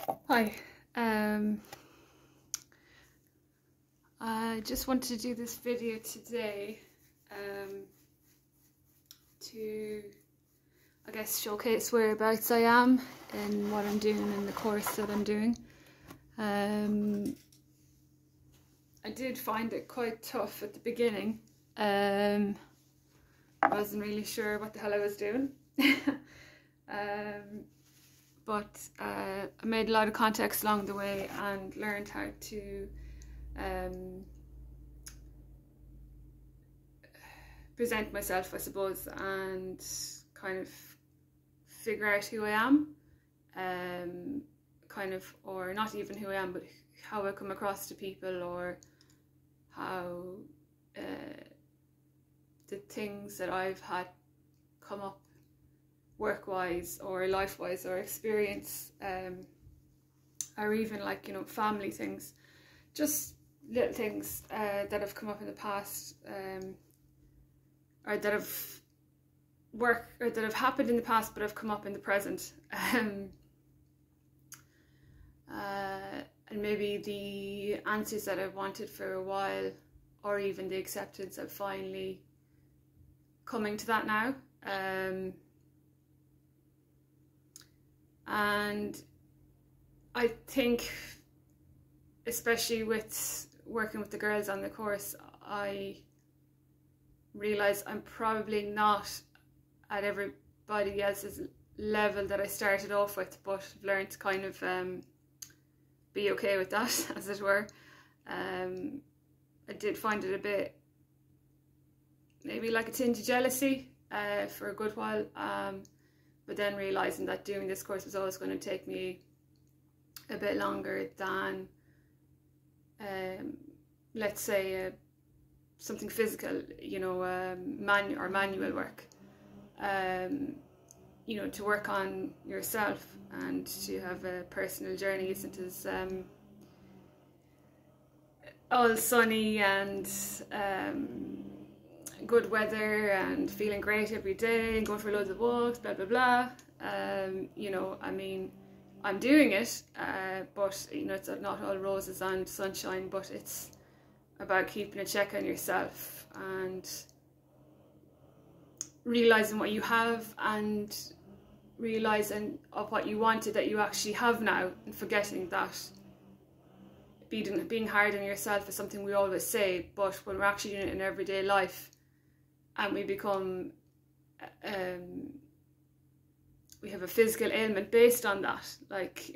Hi, I just wanted to do this video today to, I guess, showcase whereabouts I am and what I'm doing in the course that I'm doing. I did find it quite tough at the beginning. I wasn't really sure what the hell I was doing. But I made a lot of contacts along the way and learned how to present myself, I suppose, and kind of figure out who I am, or not even who I am, but how I come across to people, or how the things that I've had come up work-wise or life-wise or experience, or even family things, just little things that have come up in the past, or that have happened in the past but have come up in the present, and maybe the answers that I've wanted for a while, or even the acceptance of finally coming to that now. And I think, especially with working with the girls on the course, I realise I'm probably not at everybody else's level that I started off with, but I've learned to kind of be okay with that, as it were. I did find it a bit, maybe like a tinge of jealousy for a good while, but then realising that doing this course was always going to take me a bit longer than, let's say, something physical, manual work. To work on yourself and to have a personal journey isn't as all sunny and good weather and feeling great every day and going for loads of walks, blah blah blah. I'm doing it, but it's not all roses and sunshine, but it's about keeping a check on yourself and realising what you have and realising of what you wanted that you actually have now, and forgetting that being hard on yourself is something we always say, but when we're actually doing it in everyday life and we become we have a physical ailment based on that, like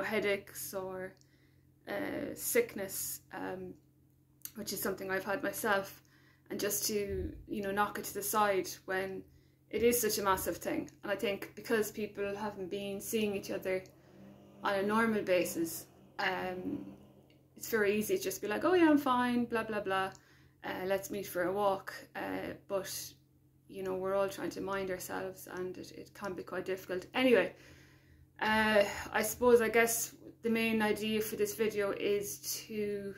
headaches or sickness, which is something I've had myself, and just to knock it to the side when it is such a massive thing. And I think because people haven't been seeing each other on a normal basis, it's very easy to just be like, oh yeah, I'm fine, blah blah blah, let's meet for a walk, but we're all trying to mind ourselves, and it can be quite difficult. Anyway, I guess the main idea for this video is to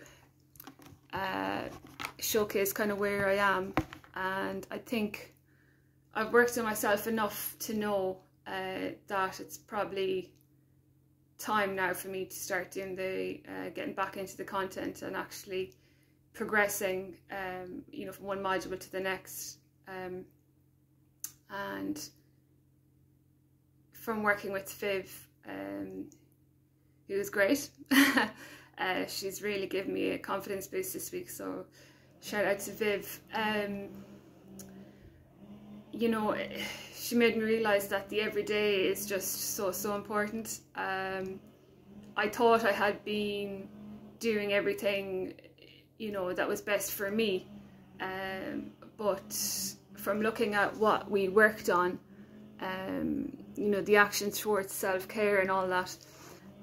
showcase kind of where I am, and I think I've worked on myself enough to know that it's probably time now for me to start doing the getting back into the content and actually progressing, from one module to the next, and from working with Viv, who was great. She's really given me a confidence boost this week, so shout out to Viv. She made me realise that the everyday is just so important. I thought I had been doing everything that was best for me, but from looking at what we worked on, the actions towards self-care and all that,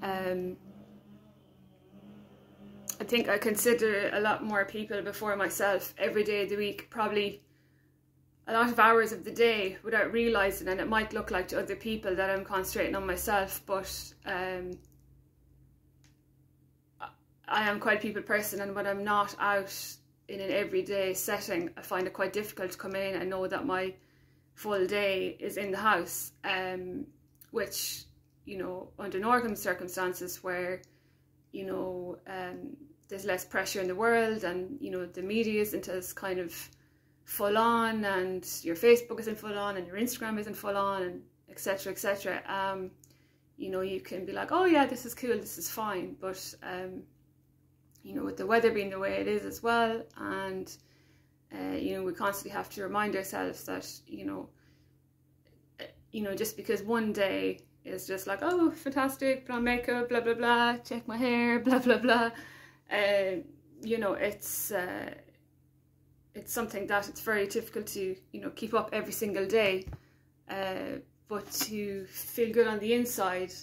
I think I consider a lot more people before myself every day of the week, probably a lot of hours of the day without realising, and it might look like to other people that I'm concentrating on myself, but I am quite a people person, and when I'm not out in an everyday setting, I find it quite difficult to come in and know that my full day is in the house, which you know, under normal circumstances where, you know, there's less pressure in the world, and, you know, the media isn't as kind of full on, and your Facebook isn't full on, and your Instagram isn't full on, and etc, etc. You know, you can be like, oh yeah, this is cool, this is fine. But you know, with the weather being the way it is as well, and you know, we constantly have to remind ourselves that, you know, just because one day is just like, oh, fantastic, put on makeup, blah blah blah, check my hair, blah blah blah, you know, it's something that it's very difficult to, you know, keep up every single day, but to feel good on the inside,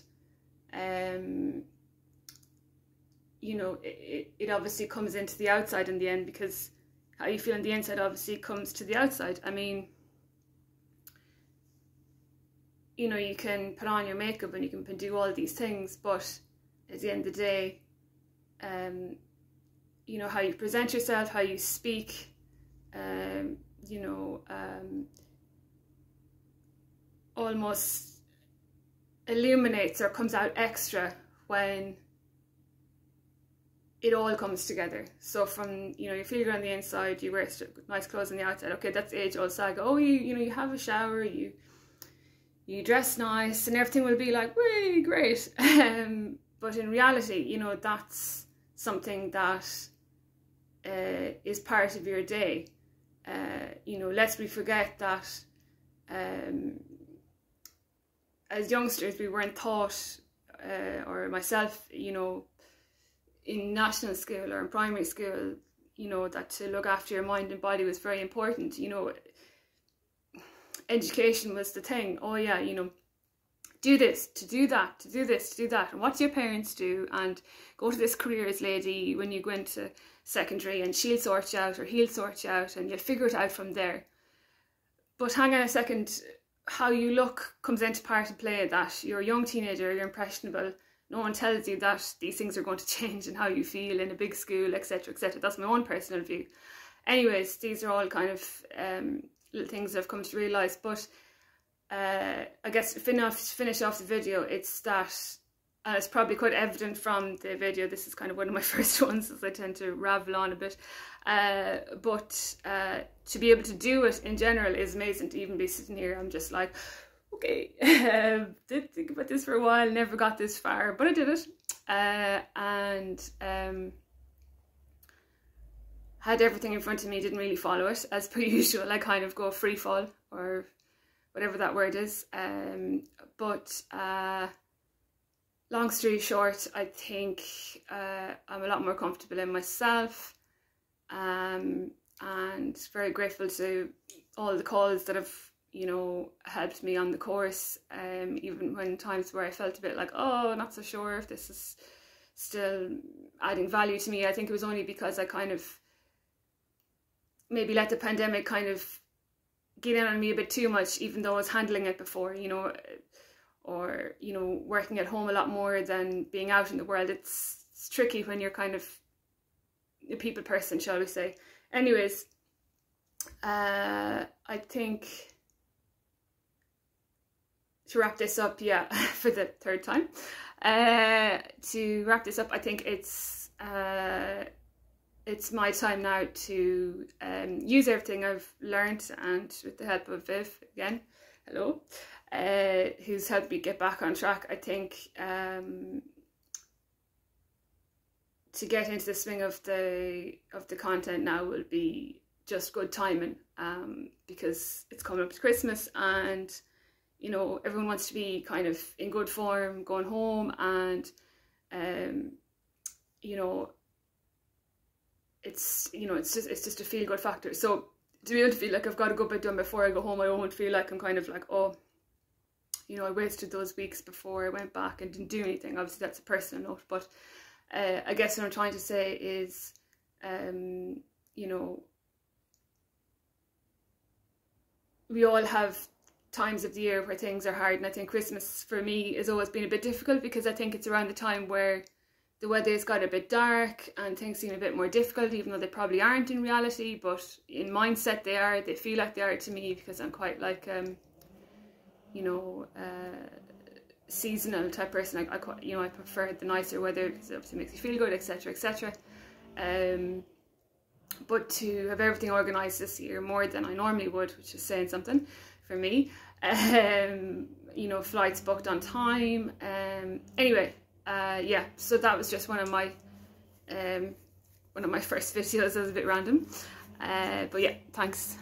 you know, it obviously comes into the outside in the end, because how you feel on the inside obviously comes to the outside. I mean, you know, you can put on your makeup and you can do all these things, but at the end of the day, you know, how you present yourself, how you speak, you know, almost illuminates or comes out extra when it all comes together. So from, you know, you feel good on the inside, you wear nice clothes on the outside, okay, that's age-old saga. Oh, you know, you have a shower, you dress nice, and everything will be like, way great. But in reality, you know, that's something that is part of your day. You know, lest we forget that as youngsters we weren't taught, or myself, you know, in national school or in primary school, you know, that to look after your mind and body was very important. You know, education was the thing. Oh yeah, you know, do this, to do that, to do this, to do that, and what do your parents do, and go to this careers lady when you go into secondary, and she'll sort you out, or he'll sort you out, and you'll figure it out from there. But hang on a second, how you look comes into part of play. That you're a young teenager, you're impressionable, no one tells you that these things are going to change, and how you feel in a big school, etc, etc. That's my own personal view. Anyways, these are all kind of little things that I've come to realise. But I guess to finish off the video, it's that, and it's probably quite evident from the video, this is kind of one of my first ones, as I tend to ravel on a bit, but to be able to do it in general is amazing. To even be sitting here, I'm just like, okay, did think about this for a while, never got this far, but I did it, and had everything in front of me, didn't really follow it as per usual. I kind of go free fall, or whatever that word is, but long story short, I think I'm a lot more comfortable in myself, and very grateful to all the calls that have, you know, helped me on the course, even when times where I felt a bit like, oh, not so sure if this is still adding value to me. I think it was only because I kind of maybe let the pandemic kind of get in on me a bit too much, even though I was handling it before, you know, or, you know, working at home a lot more than being out in the world. It's tricky when you're kind of a people person, shall we say. Anyways, I think to wrap this up, yeah, for the third time, to wrap this up, I think it's my time now to use everything I've learned, and with the help of Viv, again, hello, who's helped me get back on track. I think to get into the swing of the content now will be just good timing, because it's coming up to Christmas, and, you know, everyone wants to be kind of in good form going home, and you know, it's, you know, it's just a feel good factor. So to be able to feel like I've got a good bit done before I go home, I won't feel like I'm kind of like, oh, you know, I wasted those weeks before I went back and didn't do anything. Obviously that's a personal note, but I guess what I'm trying to say is, you know, we all have times of the year where things are hard, and I think Christmas for me has always been a bit difficult, because I think it's around the time where the weather's got a bit dark and things seem a bit more difficult, even though they probably aren't in reality, but in mindset they are. They feel like they are to me, because I'm quite like, you know, seasonal type person. You know, I prefer the nicer weather because it obviously makes you feel good, etc., etc. But to have everything organised this year more than I normally would, which is saying something for me. You know, flights booked on time. Anyway, yeah. So that was just one of my first videos. That was a bit random. But yeah, thanks.